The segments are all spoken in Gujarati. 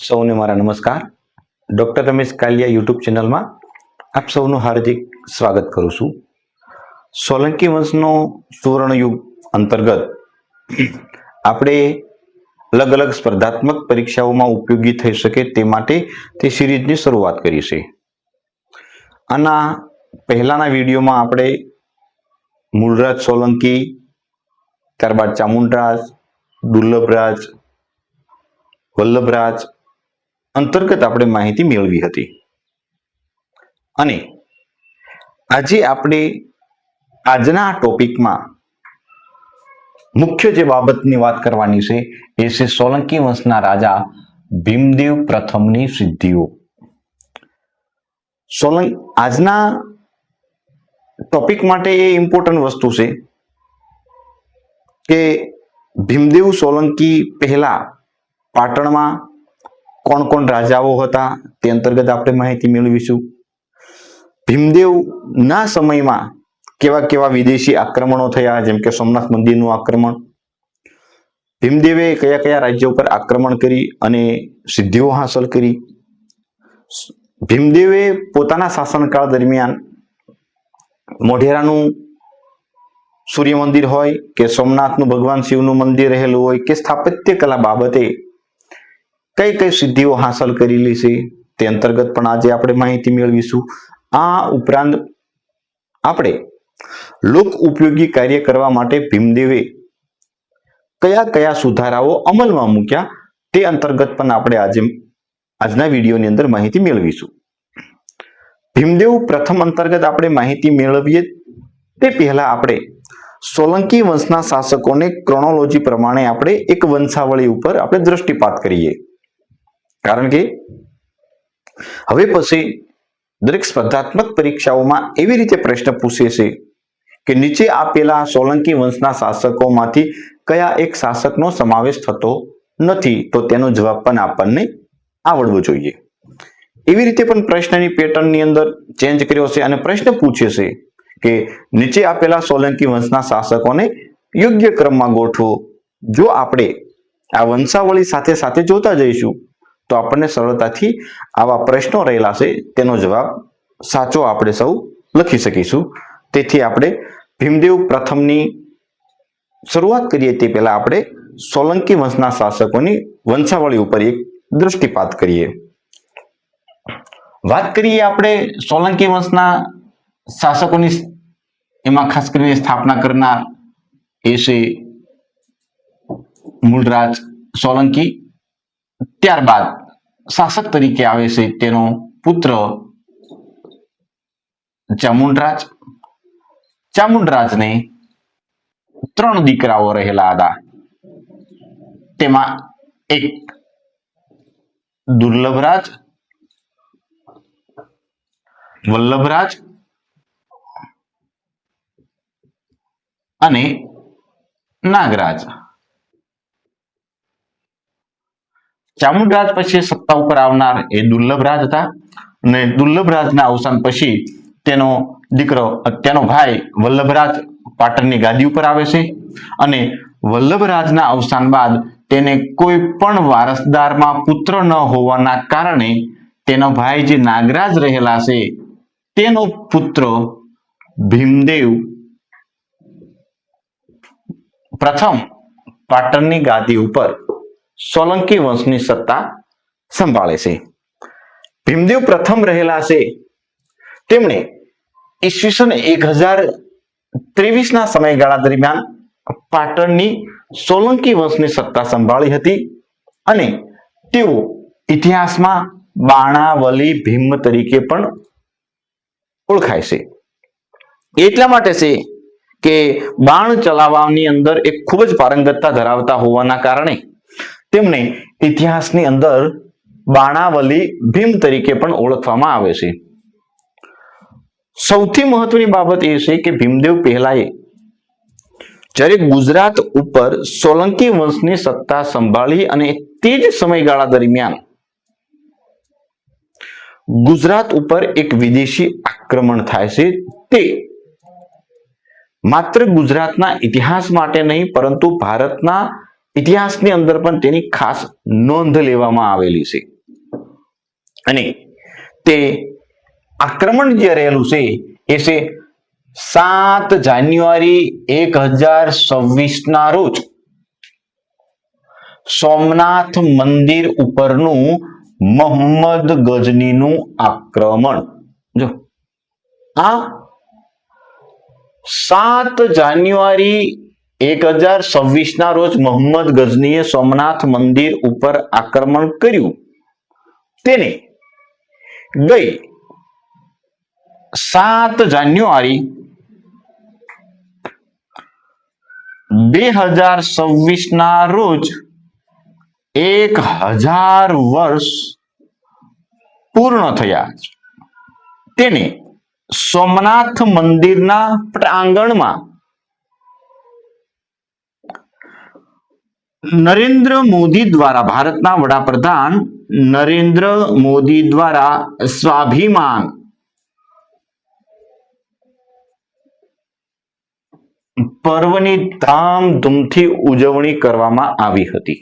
સૌને મારા નમસ્કાર. ડોક્ટર રમેશ કાલિયા યુટ્યુબ ચેનલમાં આપ સૌનું હાર્દિક સ્વાગત કરું છું. સોલંકી વંશનો સુવર્ણયુગ અંતર્ગત આપણે અલગ અલગ સ્પર્ધાત્મક પરીક્ષાઓમાં ઉપયોગી થઈ શકે તે માટે તે સિરીઝની શરૂઆત કરી છે. આના પહેલાના વિડીયોમાં આપણે મૂળરાજ સોલંકી, ત્યારબાદ ચામુંડરાજ, દુર્લભરાજ, વલ્લભરાજ અંતર્ગત આપણે માહિતી મેળવી હતી. અને આજે આપણે આજના ટોપિકમાં મુખ્ય જે બાબતની વાત કરવાની છે એ છે સોલંકી વંશના રાજા ભીમદેવ પ્રથમની સિદ્ધિઓ. આજના ટોપિક માટે એ ઇમ્પોર્ટન્ટ વસ્તુ છે કે ભીમદેવ સોલંકી પહેલા પાટણમાં કોણ કોણ રાજાઓ હતા તે અંતર્ગત આપણે માહિતી મેળવીશું. ભીમદેવ ના સમયમાં કેવા કેવા વિદેશી આક્રમણો થયા, જેમ કે સોમનાથ મંદિરનું આક્રમણ. ભીમદેવે કયા કયા રાજ્યો પર આક્રમણ કરી અને સિદ્ધિઓ હાંસલ કરી. ભીમદેવે પોતાના શાસનકાળ દરમિયાન મોઢેરાનું સૂર્ય મંદિર હોય કે સોમનાથનું ભગવાન શિવનું મંદિર રહેલું હોય કે સ્થાપત્ય કલા બાબતે કઈ કઈ સિદ્ધિઓ હાંસલ કરેલી છે તે અંતર્ગત પણ આજે આપણે માહિતી મેળવીશું. આ ઉપરાંત આપણે લોક ઉપયોગી કાર્ય કરવા માટે ભીમદેવે કયા કયા સુધારાઓ અમલમાં મૂક્યા તે અંતર્ગત પણ આપણે આજના વિડીયોની અંદર માહિતી મેળવીશું. ભીમદેવ પ્રથમ અંતર્ગત આપણે માહિતી મેળવીએ તે પહેલા આપણે સોલંકી વંશના શાસકોને ક્રોનોલોજી પ્રમાણે આપણે એક વંશાવળી ઉપર આપણે દ્રષ્ટિપાત કરીએ. કારણ કે હવે પછી દરેક સ્પર્ધાત્મક પરીક્ષાઓમાં એવી રીતે પ્રશ્ન પૂછે છે કે નીચે આપેલા સોલંકી વંશના શાસકોમાંથી કયા એક શાસકનો સમાવેશ થતો નથી, તો તેનો જવાબ પણ આપણને આવડવો જોઈએ. એવી રીતે પણ પ્રશ્નની પેટર્નની અંદર ચેન્જ કર્યો છે અને પ્રશ્ન પૂછે છે કે નીચે આપેલા સોલંકી વંશના શાસકોને યોગ્ય ક્રમમાં ગોઠવો. જો આપણે આ વંશાવળી સાથે સાથે જોતા જઈશું તો આપણને સરળતાથી આવા પ્રશ્નો રહેલા છે તેનો જવાબ સાચો આપણે સૌ લખી શકીશું. તેથી આપણે ભીમદેવ પ્રથમની શરૂઆત કરીએ તે પહેલા આપણે સોલંકી વંશના શાસકોની વંશાવળી ઉપર એક દ્રષ્ટિપાત કરીએ. વાત કરીએ આપણે સોલંકી વંશના શાસકોની, એમાં ખાસ કરીને સ્થાપના કરનાર એ છે મૂળરાજ સોલંકી. ત્યારબાદ શાસક તરીકે આવે છે તેનો પુત્ર ચામુંડરાજ. ચામુંડરાજને 3 દીકરાઓ રહેલા હતા. તેમાં એક દુર્લભરાજ, વલ્લભરાજ અને નાગરાજ. ચામુંડરાજ પછી સત્તા ઉપર આવનાર એ દુર્લભરાજ હતા અને દુર્લભરાજના અવસાન પછી તેનો દીકરો, તેનો ભાઈ વલ્લભરાજ પાટણની ગાદી ઉપર આવે છે અને વલ્લભરાજના અવસાન બાદ તેને કોઈ પણ વારસદારમાં પુત્ર ન હોવાના કારણે તેનો ભાઈ જે નાગરાજ રહેલા છે તેનો પુત્ર ભીમદેવ પ્રથમ પાટણની ગાદી ઉપર સોલંકી વંશની સત્તા સંભાળે છે. ભીમદેવ પ્રથમ રહેલા છે તેમણે ઈસવીસન 1023 ના સમયગાળા દરમિયાન પાટણની સોલંકી વંશની સત્તા સંભાળી હતી અને તેઓ ઇતિહાસમાં બાણાવલી ભીમ તરીકે પણ ઓળખાય છે. એટલા માટે છે કે બાણ ચલાવવાની અંદર એક ખૂબ જ પારંગતતા ધરાવતા હોવાના કારણે તેમને ઇતિહાસની અંદર બાણાવલી ભીમ તરીકે પણ ઓળખવામાં આવે છે. સૌથી મહત્વની બાબત એ છે કે ભીમદેવ પહેલાએ જ્યારે ગુજરાત ઉપર સોલંકી વંશની સત્તા સંભાળી અને તે જ સમયગાળા દરમિયાન ગુજરાત ઉપર એક વિદેશી આક્રમણ થાય છે. તે માત્ર ગુજરાતના ઇતિહાસ માટે નહીં પરંતુ ભારતના ઇતિહાસની અંદર પણ તેની ખાસ નોંધ લેવામાં આવેલી છે. અને તે આક્રમણ જે રહેલું છે એ છે 7 જાન્યુઆરી 1026 ના રોજ સોમનાથ મંદિર ઉપરનું મોહમ્મદ ગઝનીનું આક્રમણ. જો આ 7 જાન્યુઆરી 1026 ના રોજ મોહમ્મદ ગઝનીએ સોમનાથ મંદિર ઉપર આક્રમણ કર્યું. તેને ગઈ 7 જાન્યુઆરી 2026 ના રોજ 1000 વર્ષ પૂર્ણ થયા. તેને સોમનાથ મંદિરના પ્રાંગણમાં નરેન્દ્ર મોદી દ્વારા, ભારતના વડાપ્રધાન નરેન્દ્ર મોદી દ્વારા સ્વાભિમાન પર્વની ધામધૂમથી ઉજવણી કરવામાં આવી હતી.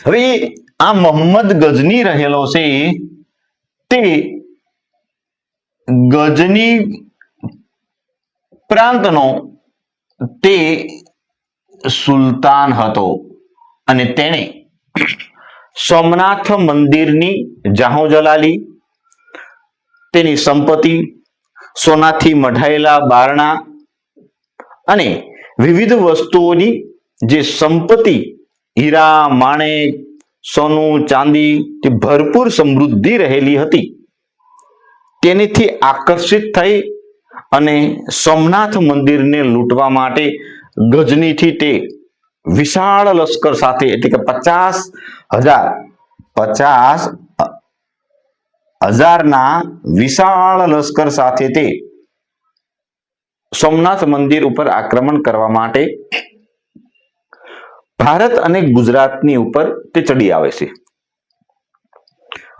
હવે આ મોહમ્મદ ગઝની રહેલો છે તે ગઝની પ્રાંતનો તે સુલતાન હતો અને તેણે સોમનાથ મંદિરની જાહોજલાલી, તેની સંપત્તિ, સોનાથી મઢાયેલા બારણા અને વિવિધ વસ્તુઓની જે સંપત્તિ, હીરા, માણેક, સોનું, ચાંદી, તે ભરપૂર સમૃદ્ધિ રહેલી હતી, તેનેથી આકર્ષિત થઈ અને સોમનાથ મંદિરને લૂંટવા માટે ગઝનીથી તે વિશાળ લશ્કર સાથે, એટલે કે 50,000ના વિશાળ લશ્કર સાથે તે સોમનાથ મંદિર ઉપર આક્રમણ કરવા માટે ભારત અને ગુજરાતની ઉપર તે ચડી આવે છે.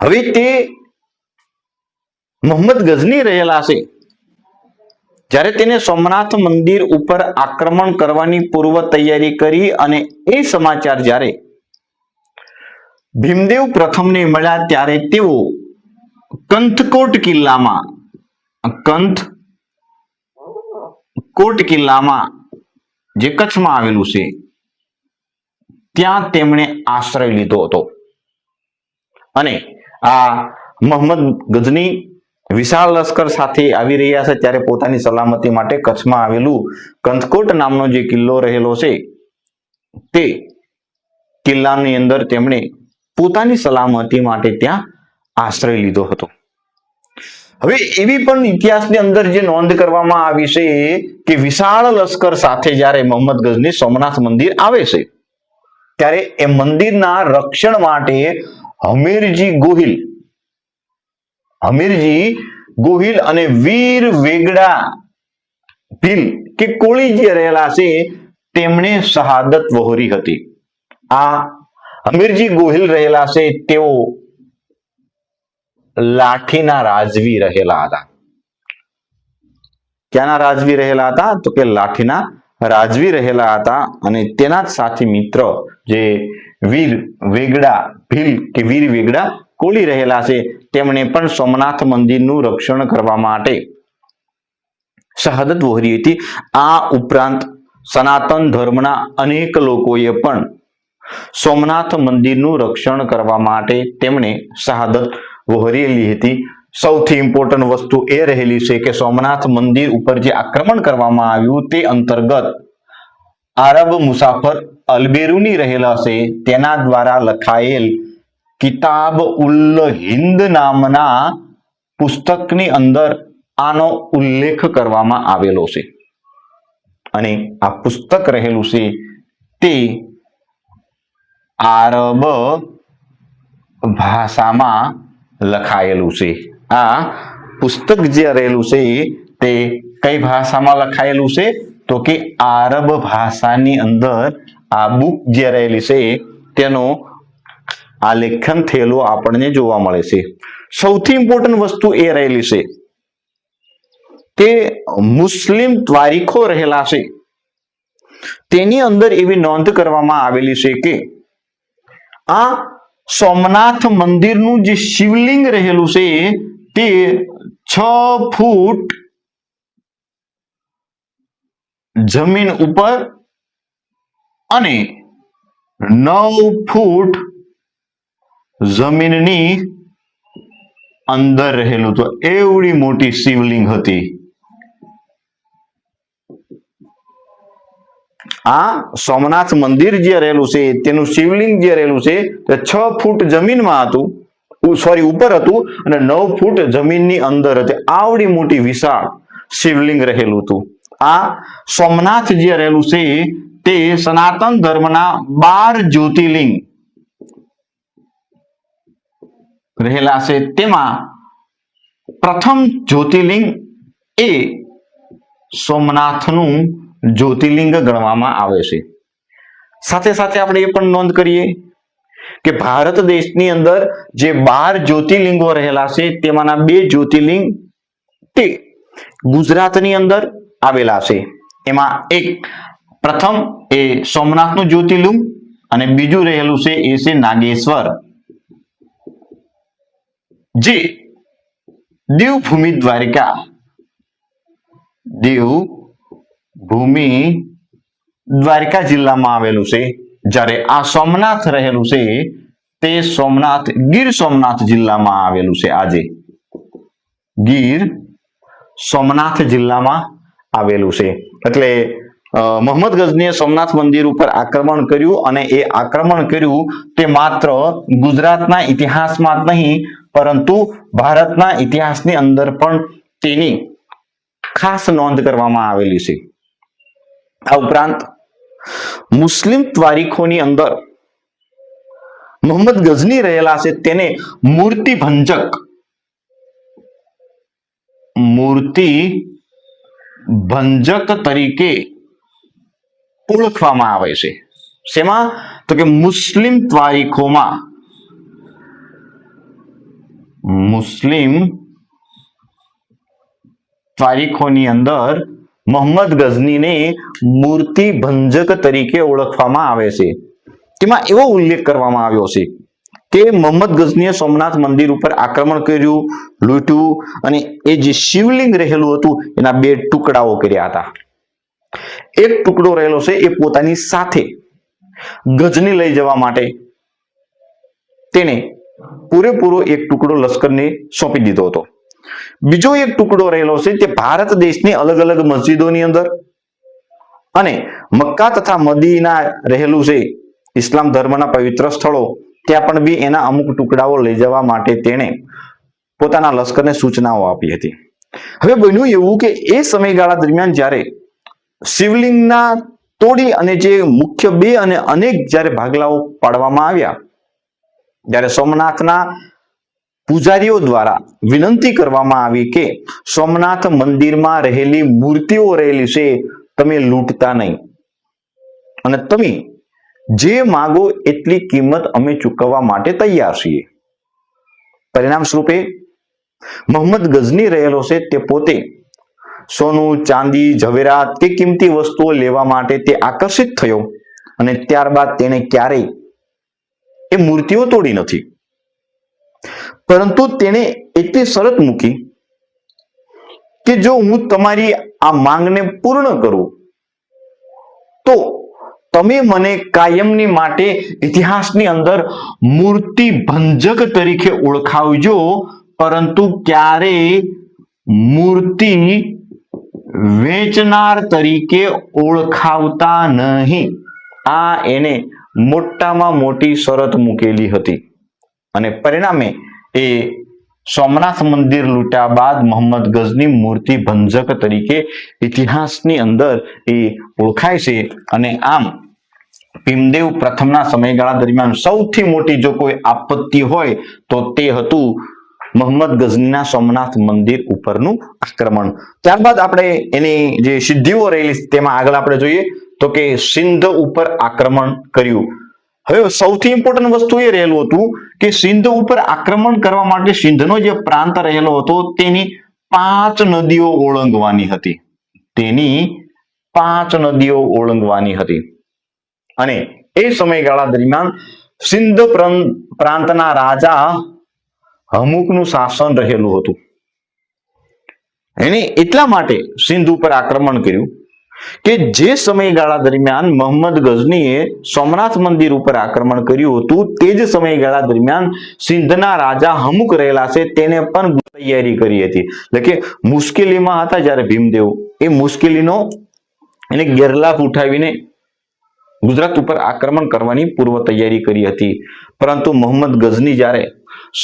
હવે તે મોહમ્મદ ગઝની રહેલા છે, જ્યારે તેને સોમનાથ મંદિર ઉપર આક્રમણ કરવાની પૂર્વ તૈયારી કરી અને એ સમાચાર જ્યારે ભીમદેવ પ્રથમને મળ્યા ત્યારે તેઓ કંથકોટ કિલ્લામાં જે કચ્છમાં આવેલું છે ત્યાં તેમણે આશ્રય લીધો હતો. અને આ મોહમ્મદ ગઝની વિશાળ લશ્કર સાથે આવી રહ્યા છે ત્યારે પોતાની સલામતી માટે કચ્છમાં આવેલું કંથકોટ નામનો જે કિલ્લો રહેલો છે તે કિલ્લાની અંદર તેમણે પોતાની સલામતી માટે ત્યાં આશ્રય લીધો હતો. હવે એવી પણ ઇતિહાસની અંદર જે નોંધ કરવામાં આવી છે કે વિશાળ લશ્કર સાથે જ્યારે મોહમ્મદ ગઝની સોમનાથ મંદિર આવે છે ત્યારે એ મંદિરના રક્ષણ માટે હમીરજી ગોહિલ અને વીર વેગડા ભીલ કે કોળી જે રહેલા છે તેમણે શહાદત વહોરી હતી. આ હમીરજી ગોહિલ રહેલા છે તેઓ લાઠીના રાજવી રહેલા હતા. ક્યાંના રાજવી રહેલા હતા? તો કે લાઠીના રાજવી રહેલા હતા. અને તેના જ સાથી મિત્ર જે વીર વેગડા ભીલ કે વીર વેગડા કોળી રહેલા છે તેમણે પણ સોમનાથ મંદિરનું રક્ષણ કરવા માટે શહાદત વહોરી હતી. આ ઉપરાંત સનાતન ધર્મના અનેક લોકોએ પણ સોમનાથ મંદિરનું રક્ષણ કરવા માટે તેમણે શહાદત વહોરેલી હતી. સૌથી ઇમ્પોર્ટન્ટ વસ્તુ એ રહેલી છે કે સોમનાથ મંદિર ઉપર જે આક્રમણ કરવામાં આવ્યું તે અંતર્ગત આરબ મુસાફર અલબેરુની રહેલા છે તેના દ્વારા લખાયેલ કિતાબ ઉલ હિન્દ નામના પુસ્તકની અંદર આનો ઉલ્લેખ કરવામાં આવેલો છે. અને આ પુસ્તક રહેલું છે તે આરબ ભાષામાં લખાયેલું છે. આ પુસ્તક જે રહેલું છે તે કઈ ભાષામાં લખાયેલું છે? તો કે આરબ ભાષાની અંદર આ બુક જે રહેલી છે તેનો આ લેખન થયેલું આપણને જોવા મળે છે. સૌથી ઇમ્પોર્ટન્ટ વસ્તુ એ રહેલી છે કે મુસ્લિમ તારીખો રહેલા છે તેની અંદર એવી નોંધ કરવામાં આવેલી છે કે આ સોમનાથ મંદિરનું જે શિવલિંગ રહેલું છે તે 6 ફૂટ જમીન ઉપર અને 9 ફૂટ જમીનની અંદર રહેલું. તો એવડી મોટી શિવલિંગ હતી. આ સોમનાથ મંદિર જે રહેલું છે તેનું શિવલિંગ જે રહેલું છે તે 6 ફૂટ જમીનમાં હતું, ઉપર હતું અને 9 ફૂટ જમીનની અંદર હતી. આવડી મોટી વિશાળ શિવલિંગ રહેલું હતું. આ સોમનાથ જે રહેલું છે તે સનાતન ધર્મના 12 જ્યોતિર્લિંગ રહેલા છે. તેમાં પ્રથમ જ્યોતિર્લિંગ એ સોમનાથનું જ્યોતિર્લિંગ ગણવામાં આવે છે. સાથે સાથે આપણે એ પણ નોંધ કરીએ કે ભારત દેશની અંદર જે 12 જ્યોતિર્લિંગો રહેલા છે તેમાંના 2 જ્યોતિર્લિંગ તે ગુજરાતની અંદર આવેલા છે. એમાં એક પ્રથમ એ સોમનાથનું જ્યોતિર્લિંગ અને બીજું રહેલું છે એ છે નાગેશ્વર, જે દેવભૂમિ દ્વારિકા જિલ્લામાં આવેલું છે. જ્યારે આ સોમનાથ રહેલું છે તે સોમનાથ ગીર સોમનાથ જિલ્લામાં આવેલું છે. આજે ગીર સોમનાથ જિલ્લામાં આવેલું છે. એટલે મોહમ્મદ ગઝનીએ સોમનાથ મંદિર ઉપર આક્રમણ કર્યું અને એ આક્રમણ કર્યું તે માત્ર ગુજરાતના ઇતિહાસમાં જ નહીં પરંતુ ભારતના ઇતિહાસની અંદર પણ તેની ખાસ નોંધ કરવામાં આવેલી છે. આ ઉપરાંત મુસ્લિમ તારીખોની અંદર મોહમ્મદ ગઝની રહેલા છે તેને મૂર્તિ ભંજક તરીકે ઓળખવામાં આવે છે. શેમાં? તો કે મુસ્લિમ તારીખોની અંદર મોહમ્મદ ગઝનીને મૂર્તિ ભંજક તરીકે ઓળખવામાં આવે છે. તેમાં એવો ઉલ્લેખ કરવામાં આવ્યો છે કે મોહમ્મદ ગઝનીએ સોમનાથ મંદિર ઉપર આક્રમણ કર્યું, લૂંટ્યું અને એ જે શિવલિંગ રહેલું હતું એના 2 ટુકડાઓ કર્યા હતા. એક ટુકડો રહેલો છે એ પોતાની સાથે ગઝની લઈ જવા માટે તેને પૂરેપૂરો એક ટુકડો લશ્કરને સોંપી દીધો હતો. બીજો એક ટુકડો રહેલો છે તે ભારત દેશની અલગ અલગ મસ્જિદોની અંદર અને મક્કા તથા મદીના રહેલું છે ઇસ્લામ ધર્મના પવિત્ર સ્થળો ત્યાં પણ બી એના અમુક ટુકડાઓ લઈ જવા માટે તેણે પોતાના લશ્કરને સૂચનાઓ આપી હતી. હવે બન્યું એવું કે એ સમયગાળા દરમિયાન જ્યારે શિવલિંગના તોડી અને જે મુખ્ય 2 અને અનેક જ્યારે ભાગલાઓ પાડવામાં આવ્યા, જ્યારે સોમનાથના પૂજારીઓ દ્વારા વિનંતી કરવામાં આવી કે સોમનાથ મંદિરમાં રહેલી મૂર્તિઓ રહેલી છે તમે લૂંટતા નહીં અને તમે જે માગો એટલી કિંમત અમે ચૂકવવા માટે તૈયાર છીએ. પરિણામ સ્વરૂપે મોહમ્મદ ગઝની રહેલો છે તે પોતે સોનું, ચાંદી, ઝવેરાત કે કિંમતી વસ્તુઓ લેવા માટે તે આકર્ષિત થયો અને ત્યારબાદ તેણે ક્યારેય એ મૂર્તિઓ તોડી નથી, પરંતુ તેણે એટલી શરત મૂકી કે જો હું તમારી આ માંગને પૂર્ણ કરું તો તમે મને કાયમની માટે ઇતિહાસની અંદર મૂર્તિ ભંજક તરીકે ઓળખાવજો, પરંતુ ક્યારેય મૂર્તિ વેચનાર તરીકે ઓળખાવતા નહીં. આ એને મોટામાં મોટી શરત મૂકેલી હતી અને પરિણામે એ સોમનાથ મંદિર લૂંટ્યા બાદ મોહમ્મદ ગઝની મૂર્તિ ભંજક તરીકે ઇતિહાસની અંદર એ ઓળખાય છે. અને આમ ભીમદેવ પ્રથમના સમયગાળા દરમિયાન સૌથી મોટી જો કોઈ આપત્તિ હોય તો તે હતું મોહમ્મદ ગઝનીના સોમનાથ મંદિર ઉપરનું આક્રમણ. ત્યારબાદ આપણે એની જે સિદ્ધિઓ રહેલી તેમાં આગળ આપણે જોઈએ તો કે સિંધ ઉપર આક્રમણ કર્યું. હવે સૌથી ઇમ્પોર્ટન્ટ વસ્તુ એ રહેલું હતું કે સિંધ ઉપર આક્રમણ કરવા માટે સિંધનો જે પ્રાંત રહેલો હતો તેની 5 નદીઓ ઓળંગવાની હતી. તેની 5 નદીઓ ઓળંગવાની હતી અને એ સમયગાળા દરમિયાન સિંધ પ્રાંતના રાજા હમુકનું શાસન રહેલું હતું. એને એટલા માટે સિંધ ઉપર આક્રમણ કર્યું કે જે સમયગાળા દરમિયાન મોહમ્મદ ગઝનીએ સોમનાથ મંદિર ઉપર આક્રમણ કર્યું હતું તે જ સમયગાળા દરમિયાન સિંધના રાજા હમુક રહેલા છે તેને પણ તૈયારી કરી હતી. એટલે કે મુશ્કેલીમાં હતા જ્યારે ભીમદેવ એ મુશ્કેલીનો એને ગેરલાભ ઉઠાવીને ગુજરાત ઉપર આક્રમણ કરવાની પૂર્વ તૈયારી કરી હતી. પરંતુ મોહમ્મદ ગઝની જ્યારે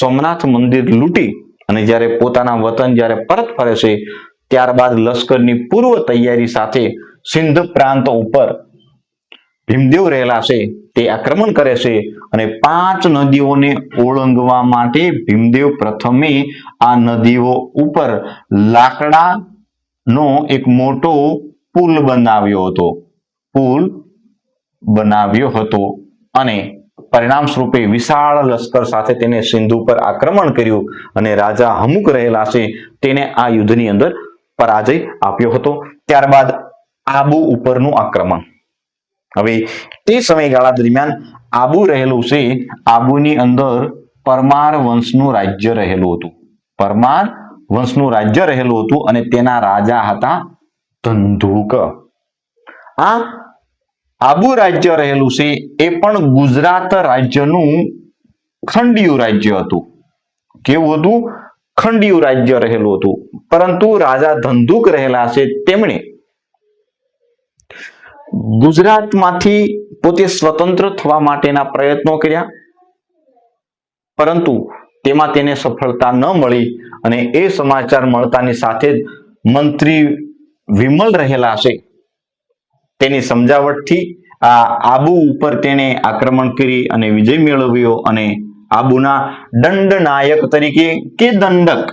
સોમનાથ મંદિર લૂંટી અને જ્યારે પોતાના વતન જ્યારે પરત ફરે છે ત્યારબાદ લશ્કરની પૂર્વ તૈયારી સાથે સિંધ પ્રાંત ઉપર ભીમદેવ રહેલા છે તે આક્રમણ કરે છે અને 5 નદીઓને ઓળંગવા માટે ભીમદેવ પ્રથમે આ નદીઓ ઉપર લાકડાનો એક મોટો પુલ બનાવ્યો હતો અને પરિણામ સ્વરૂપે વિશાળ લશ્કર સાથે તેને સિંધ ઉપર આક્રમણ કર્યું અને રાજા હમુક રહેલા છે તેને આ યુદ્ધની અંદર પરાજય આપ્યો હતો. ત્યારબાદ આબુ ઉપરનું આક્રમણ. હવે તે સમયગાળા દરમિયાન આબુ રહેલું છે, આબુની અંદર પરમાર વંશનું રાજ્ય રહેલું હતું. પરમાર વંશનું રાજ્ય રહેલું હતું અને તેના રાજા હતા ધંધુક. આ આબુ રાજ્ય રહેલું છે એ પણ ગુજરાત રાજ્યનું ખંડિયું રાજ્ય હતું. કેવું હતું? ખંડિયું રાજ્ય રહેલું હતું. પરંતુ રાજા ધંધુક રહેલા છે તેમણે ગુજરાતમાંથી પોતે સ્વતંત્ર થવા માટેના પ્રયત્નો કર્યા પરંતુ તેમાં તેને સફળતા ન મળી અને એ સમાચાર મળતાની સાથે જ મંત્રી વિમલ રહેલા છે તેની સમજાવટથી આ આબુ ઉપર તેને આક્રમણ કરી અને વિજય મેળવ્યો અને આબુના દંડનાયક તરીકે કે દંડક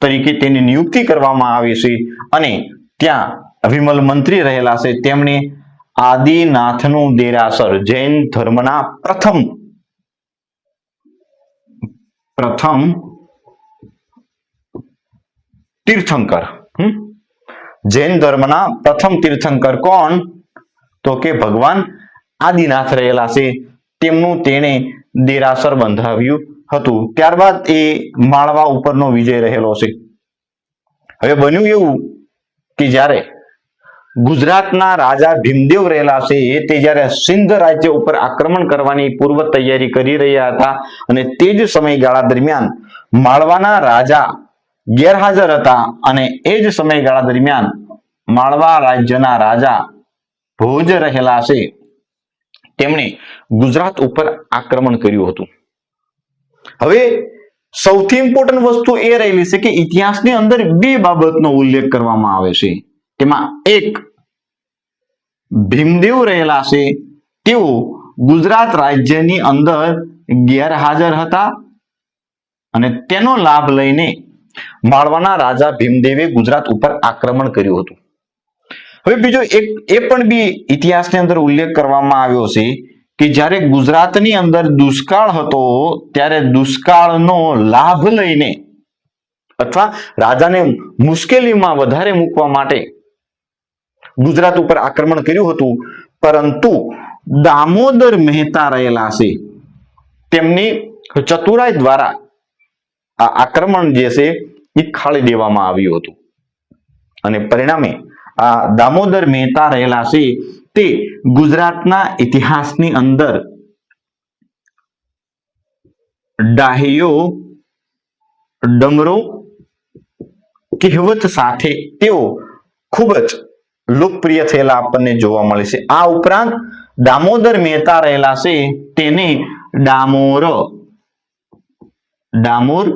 તરીકે તેની નિયુક્તિ કરવામાં આવી છે અને ત્યાં વિમલ મંત્રી રહેલા છે તેમણે આદિનાથનું દેરાસર જૈન ધર્મના પ્રથમ તીર્થંકર જૈન ધર્મના પ્રથમ તીર્થંકર કોણ? તો કે ભગવાન આદિનાથ રહેલા છે તેમનું તેણે દેરાસર બંધાવ્યું હતું. ત્યારબાદ એ માળવા ઉપરનો વિજય રહેલો છે. હવે બન્યું એવું કે જ્યારે ગુજરાતના રાજા ભીમદેવ રહેલા છે તે જ્યારે સિંધ રાજ્ય ઉપર આક્રમણ કરવાની પૂર્વ તૈયારી કરી રહ્યા હતા અને તે જ સમયગાળા દરમિયાન માળવાના રાજા ગેરહાજર હતા અને એ જ સમયગાળા દરમિયાન માળવા રાજ્યના રાજા ભોજ રહેલા છે તેમણે ગુજરાત ઉપર આક્રમણ કર્યું હતું. હવે સૌથી ઇમ્પોર્ટન્ટ વસ્તુ એ રહેલી છે કે ઇતિહાસની અંદર 2 બાબતનો ઉલ્લેખ કરવામાં આવે છે. તેમાં એક, ભીમદેવ રહેલા છે તેઓ ગુજરાત રાજ્યની અંદર ગેરહાજર હતા અને તેનો લાભ લઈને માળવાના રાજા ભીમદેવે ગુજરાત ઉપર આક્રમણ કર્યું હતું. હવે બીજો એક એ પણ બી ઇતિહાસની અંદર ઉલ્લેખ કરવામાં આવ્યો છે કે જ્યારે ગુજરાતની અંદર દુષ્કાળ હતો ત્યારે દુષ્કાળનો લાભ લઈને અથવા રાજાને મુશ્કેલીમાં વધારે મૂકવા માટે ગુજરાત ઉપર આક્રમણ કર્યું હતું. પરંતુ દામોદર મહેતા રહેલા છે તેમની ચતુરાઈ દ્વારા આ આક્રમણ જે છે એ ખાળી દેવામાં આવ્યું હતું અને પરિણામે આ દામોદર મહેતા રહેલા છે તે ગુજરાતના ઇતિહાસની અંદર ડાહ્યો ડમરો કહેવત સાથે તેઓ ખૂબ જ લોકપ્રિય થયેલા આપણને જોવા મળે છે. આ ઉપરાંત દામોદર મહેતા રહેલા છે તેને ડામોર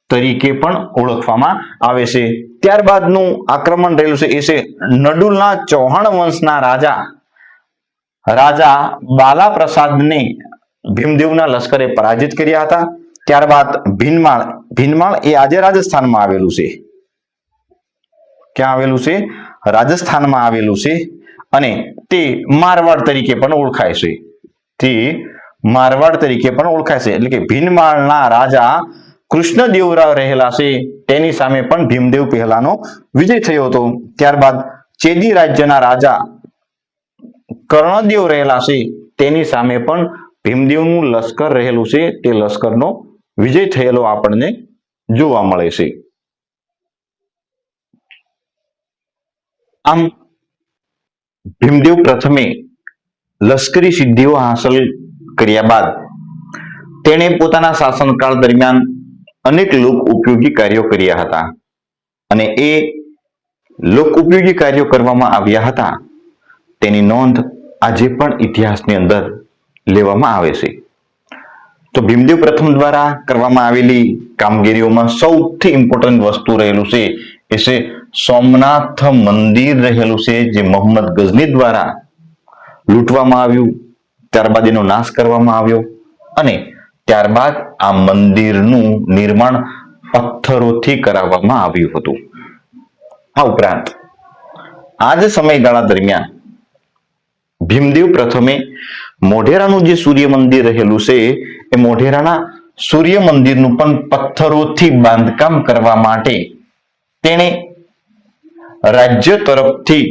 તરીકે પણ ઓળખવામાં આવે છે. ત્યારબાદનું આક્રમણ રહેલું છે એ છે નડુલના ચૌહાણ વંશના રાજા બાલા પ્રસાદને ભીમદેવના લશ્કરે પરાજિત કર્યા હતા. ત્યારબાદ ભીનમાળ એ આજે રાજસ્થાનમાં આવેલું છે. ક્યાં આવેલું છે? રાજસ્થાનમાં આવેલું છે અને તે મારવાડ તરીકે પણ ઓળખાય છે. એટલે કે ભીનમાળના રાજા કૃષ્ણદેવરાય રહેલા છે તેની સામે પણ ભીમદેવ પહેલાનો વિજય થયો હતો. ત્યારબાદ ચેદી રાજ્યના રાજા કર્ણદેવ રહેલા છે તેની સામે પણ ભીમદેવનું લશ્કર રહેલું છે તે લશ્કરનો વિજય થયેલો આપણને જોવા મળે છે. આમ ભીમદેવ પ્રથમે લશ્કરી સિદ્ધિઓ હાંસલ કર્યા બાદ તેણે પોતાના શાસનકાળ દરમિયાન અનેક લોક ઉપયોગી કાર્યો કર્યા હતા અને એ લોક ઉપયોગી કાર્યો કરવામાં આવ્યા હતા તેની નોંધ આજે પણ ઇતિહાસની અંદર લેવામાં આવે છે. તો ભીમદેવ પ્રથમ દ્વારા કરવામાં આવેલી કામગીરીઓમાં સૌથી ઇમ્પોર્ટન્ટ વસ્તુ રહેલું છે એ છે સોમનાથ મંદિર રહેલું છે, જે મોહમ્મદ ગઝની દ્વારા લૂંટવામાં આવ્યું, ત્યારબાદ એનો નાશ કરવામાં આવ્યો અને ત્યારબાદ આ મંદિરનું નિર્માણ પથ્થરોથી કરાવવામાં આવ્યું હતું. આ ઉપરાંત આ જ સમયગાળા દરમિયાન ભીમદેવ પ્રથમે મોઢેરાનું જે સૂર્ય મંદિર રહેલું છે એ મોઢેરાના સૂર્ય મંદિરનું પણ પથ્થરોથી બાંધકામ કરવા માટે તેણે રાજ્ય તરફથી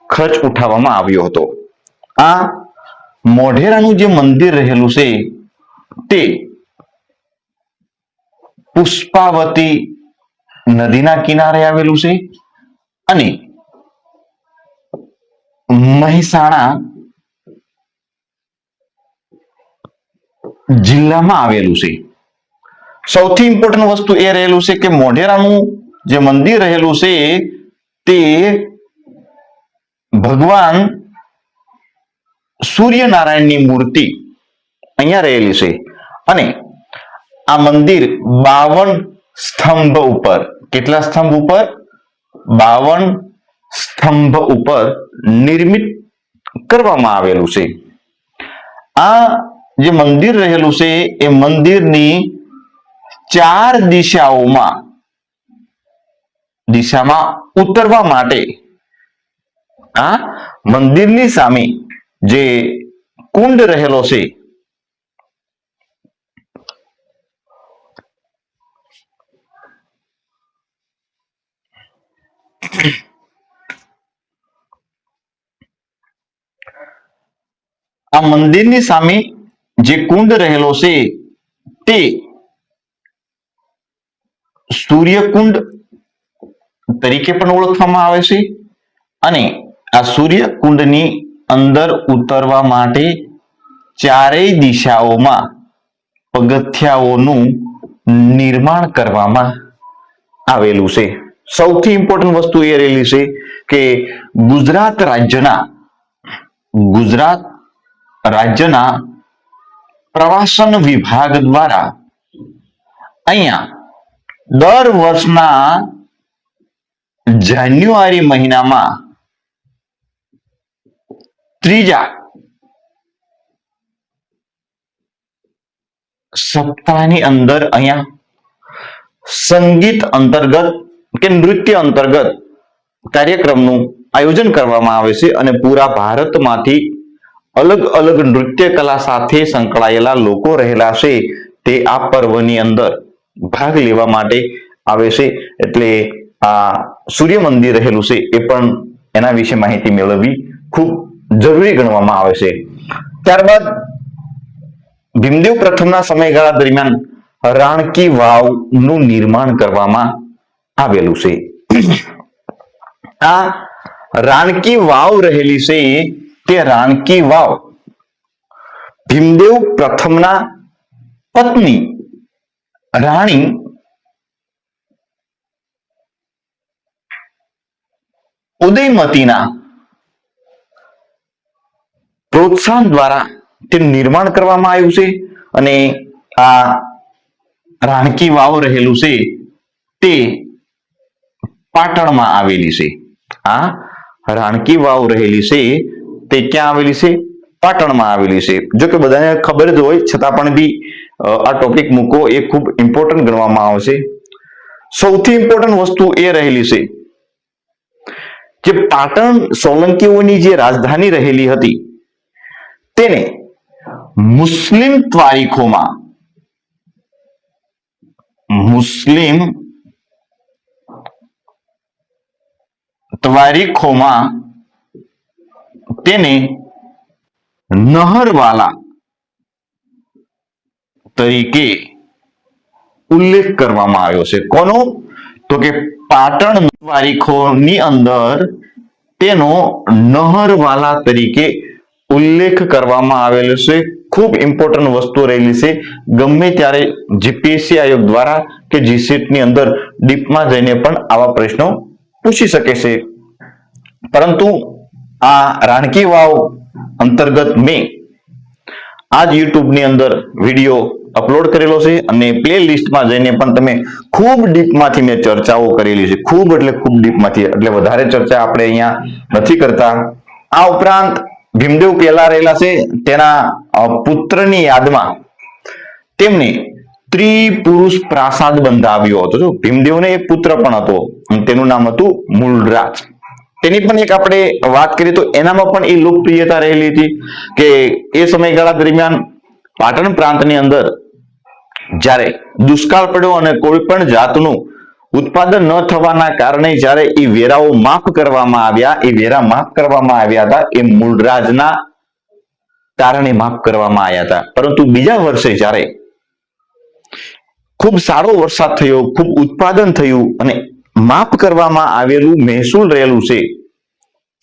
ખર્ચ ઉઠાવવામાં આવ્યો હતો. આ મોઢેરાનું જે મંદિર રહેલું છે તે પુષ્પાવતી નદીના કિનારે આવેલું છે અને મહેસાણા જિલ્લામાં આવેલું છે. સૌથી ઇમ્પોર્ટન્ટ વસ્તુ એ રહેલું છે કે મોઢેરાનું જે મંદિર રહેલું છે તે ભગવાન સૂર્યનારાયણની મૂર્તિ અહીંયા રહેલી છે અને આ મંદિર 52 સ્તંભ ઉપર, કેટલા સ્તંભ ઉપર? 52 સ્તંભ ઉપર નિર્મિત કરવામાં આવેલું છે. આ જે મંદિર રહેલું છે એ મંદિરની 4 દિશામાં ઉતરવા માટે આ મંદિરની સામે જે કુંડ રહેલો છે આ મંદિરની સામે જે કુંડ રહેલો છે તે સૂર્યકુંડ તરીકે પણ ઓળખવામાં આવે છે અને આ સૂર્યકુંડની અંદર ઉતરવા માટે ચારેય દિશાઓમાં પગથિયાઓનું નિર્માણ કરવામાં આવેલું છે. સૌથી ઇમ્પોર્ટન્ટ વસ્તુ એ રહેલી છે કે ગુજરાત રાજ્યના પ્રવાસન વિભાગ દ્વારા અહીંયા દર વર્ષના જાન્યુઆરી મહિનામાં 3જા સપ્તાહની અંદર અહીંયા સંગીત અંતર્ગત કે નૃત્ય અંતર્ગત કાર્યક્રમનું આયોજન કરવામાં આવે છે અને પૂરા ભારતમાંથી અલગ અલગ નૃત્ય કલા સાથે સંકળાયેલા લોકો રહેલા છે તે આ પર્વની અંદર ભાગ લેવા માટે આવે છે. એટલે આ સૂર્ય મંદિર રહેલું છે એ પણ એના વિશે માહિતી મેળવવી ખૂબ જરૂરી ગણવામાં આવે છે. ત્યારબાદ ભીમદેવ પ્રથમના સમયગાળા દરમિયાન રાણકી વાવનું નિર્માણ કરવામાં આવેલું છે. આ રાણકી વાવ રહેલી છે તે રાણકી વાવ ભીમદેવ પ્રથમના પત્ની રાણી ઉદયમતીના પ્રોત્સાહન દ્વારા તેનું નિર્માણ કરવામાં આવ્યું છે અને આ રાણકી વાવ રહેલું છે તે પાટણમાં આવેલી છે. આ રાણકી વાવ રહેલી છે તે ક્યાં આવેલી છે? પાટણમાં આવેલી છે. જો કે બધાને ખબર જ હોય છતાં પણ બી આ ટોપિક મૂકવો એ ખૂબ ઇમ્પોર્ટન્ટ ગણવામાં આવે છે. સૌથી ઇમ્પોર્ટન્ટ વસ્તુ એ રહેલી છે કે પાટણ સોલંકીઓની જે રાજધાની રહેલી હતી તેને મુસ્લિમ તારીખોમાં મુસ્લિમ તવારીખોમાં તેને નહરવાલા તરીકે ઉલ્લેખ કરવામાં આવ્યો છે. કોનો? તો કે પાટણ તવારીખોની અંદર તેનો નહરવાલા તરીકે ઉલ્લેખ કરવામાં આવેલો છે. ખૂબ ઇમ્પોર્ટન્ટ વસ્તુ રહેલી છે. ગમે ત્યારે જીપીએસસી આયોગ દ્વારા કે જીસીટ ની અંદર ડીપમાં જઈને પણ આવા પ્રશ્નો પૂછી શકે છે. પરંતુ આ રાણકી વાવ અંતર્ગત મેં આ જ યુટ્યુબ ની અંદર વિડીયો અપલોડ કરેલો છે અને પ્લે લિસ્ટમાં જઈને પણ તમે ખૂબ ડીપમાંથી મેં ચર્ચાઓ કરેલી છે. ખૂબ એટલે ખૂબ ડીપમાંથી, એટલે વધારે ચર્ચા આપણે અહીંયા નથી કરતા. આ ઉપરાંત ભીમદેવ પહેલા રહેલા છે, તેના પુત્રની યાદમાં તેમને ત્રિપુરુષ પ્રાસાદ બંધાવ્યો હતો. જો ભીમદેવને એક પુત્ર પણ હતો, તેનું નામ હતું મૂળરાજ. તેની પણ એક આપણે વાત કરીએ તો એનામાં પણ એ લોકપ્રિયતા રહેલી હતી કે એ સમયગાળા દરમિયાન પાટણ પ્રાંતની અંદર જ્યારે દુષ્કાળ પડ્યો અને કોઈ પણ જાતનું ઉત્પાદન ન થવાના કારણે જ્યારે એ વેરાઓ માફ કરવામાં આવ્યા, એ વેરા માફ કરવામાં આવ્યા હતા એ મૂળરાજના કારણે માફ કરવામાં આવ્યા હતા. પરંતુ બીજા વર્ષે જ્યારે ખૂબ સારો વરસાદ થયો, ખૂબ ઉત્પાદન થયું અને માફ કરવામાં આવેલું મહેસૂલ રહેલું છે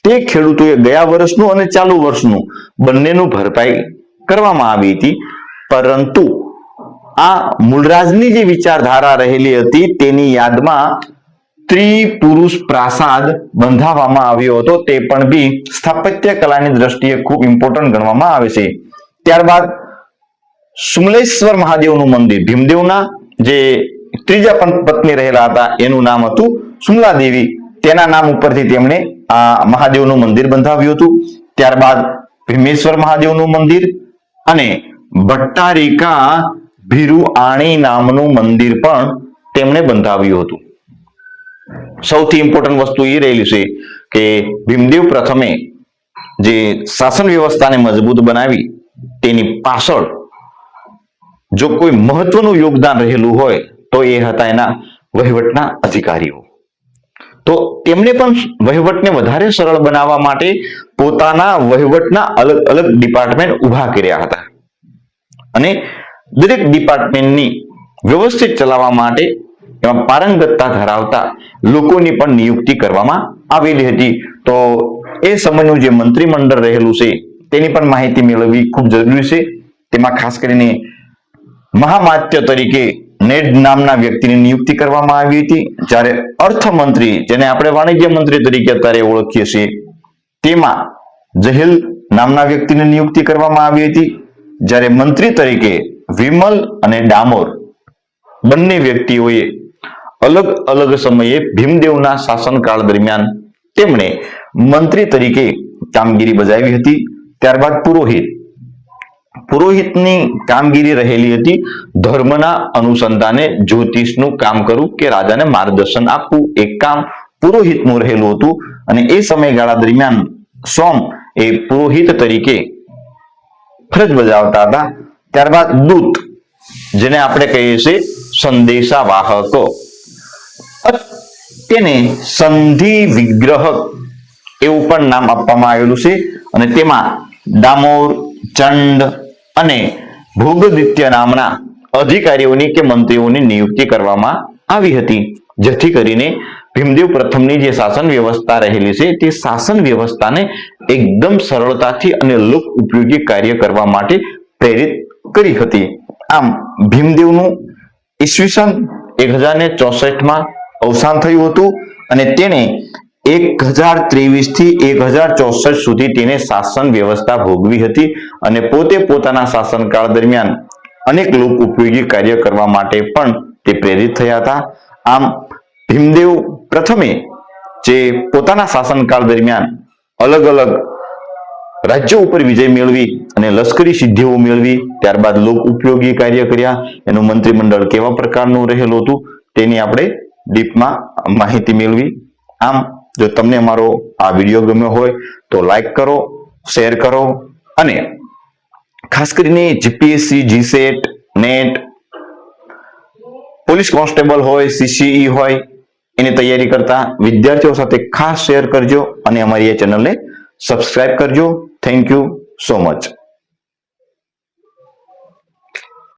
તે ખેડૂતોએ ગયા વર્ષનું અને ચાલુ વર્ષનું બંનેનું ભરપાઈ કરવામાં આવી હતી. પરંતુ આ મૂળરાજની જે વિચારધારા રહેલી હતી તેની યાદમાં ત્રિપુરુષ પ્રાસાદ બંધાવવામાં આવ્યો હતો. તે પણ બી સ્થાપત્ય કલાની દ્રષ્ટિએ ખૂબ ઇમ્પોર્ટન્ટ ગણવામાં આવે છે. ત્યારબાદ સુમલેશ્વર મહાદેવનું મંદિર, ભીમદેવના જે ત્રીજા પત્ની રહેલા હતા એનું નામ હતું સુમલા દેવી, તેના નામ ઉપરથી તેમણે આ મહાદેવનું મંદિર બંધાવ્યું હતું. ત્યારબાદ ભીમેશ્વર મહાદેવનું મંદિર અને ભટ્ટારિકા ભીરુઆણી નામનું મંદિર પણ તેમણે બંધાવ્યું હતું. સૌથી ઇમ્પોર્ટન્ટ વસ્તુ એ રહેલી છે કે ભીમદેવ પ્રથમે જે શાસન વ્યવસ્થાને મજબૂત બનાવી તેની પાછળ જો કોઈ મહત્વનું યોગદાન રહેલું હોય તો એ હતા એના વહીવટના અધિકારીઓ. તો તેમણે પણ વહીવટને વધારે સરળ બનાવવા માટે પોતાના વહીવટના અલગ અલગ ડિપાર્ટમેન્ટ ઉભા કર્યા હતા અને દરેક ડિપાર્ટમેન્ટની વ્યવસ્થિત ચલાવવા માટે એમાં પારંગતતા ધરાવતા લોકોની પણ નિયુક્તિ કરવામાં આવેલી હતી. તો એ સમયનું જે મંત્રીમંડળ રહેલું છે તેની પણ માહિતી મેળવવી ખૂબ જરૂરી છે. તેમાં ખાસ કરીને મહામાત્ય તરીકે નેડ નામના વ્યક્તિની નિયુક્તિ કરવામાં આવી હતી. જ્યારે અર્થમંત્રી, જેને આપણે વાણિજ્ય મંત્રી તરીકે અત્યારે ઓળખીએ છીએ, તેમાં જહેલ નામના વ્યક્તિની નિયુક્તિ કરવામાં આવી હતી. જ્યારે મંત્રી તરીકે વિમલ અને ડામોર બંને વ્યક્તિઓએ અલગ અલગ સમયે ભીમદેવના શાસનકાળ દરમિયાન તેમણે મંત્રી તરીકે કામગીરી બજાવી હતી. ત્યારબાદ પુરોહિતની કામગીરી રહેલી હતી ધર્મના અનુસંધાને જ્યોતિષનું કામ કરવું કે રાજાને માર્ગદર્શન આપવું, એક કામ પુરોહિતનું રહેલું હતું. અને એ સમયગાળા દરમિયાન સોમ એ પુરોહિત તરીકે ફરજ બજાવતા હતા. ત્યારબાદ દૂત, જેને આપણે કહીએ છીએ સંદેશા વાહકો, તેને સંધિ વિગ્રહક એવું પણ નામ આપવામાં આવેલું છે. અને તેમાં ડામોર, ચંડ અને ભોગદિત્ય નામના અધિકારીઓની કે મંત્રીઓની નિયુક્તિ કરવામાં આવી હતી, જેથી કરીને ભીમદેવ પ્રથમની જે શાસન વ્યવસ્થા રહેલી છે તે શાસન વ્યવસ્થાને એકદમ સરળતાથી અને લોક ઉપયોગી કાર્ય કરવા માટે પ્રેરિત કરી હતી. આમ ભીમદેવનું ઈસવીસન 1064માં અવસાન થયું હતું અને તેને 1023 થી 1064 સુધી તેને શાસન વ્યવસ્થા ભોગવી હતી અને પોતે પોતાના શાસનકાળ દરમિયાન અનેક લોક ઉપયોગી કાર્ય કરવા માટે પણ તે પ્રેરિત થયા હતા. આમ ભીમદેવ પ્રથમે જે પોતાના શાસનકાળ દરમિયાન અલગ અલગ રાજ્યો ઉપર વિજય મેળવી અને લશ્કરી સિદ્ધિઓ મેળવી, ત્યારબાદ લોક ઉપયોગી કાર્ય કર્યા, એનું મંત્રીમંડળ કેવા પ્રકારનું રહેલું હતું તેની આપણે ડીપમાં માહિતી મેળવી. આમ જો તમને અમારો આ વિડીયો ગમ્યો હોય તો લાઈક કરો, શેર કરો અને ખાસ કરીને GPSC, GSET, net, police constable હોય, CCE હોય, એની તૈયારી કરતા વિદ્યાર્થીઓ સાથે ખાસ શેર કરજો અને અમારી એ ચેનલને સબસ્ક્રાઇબ કરજો. Thank you so much.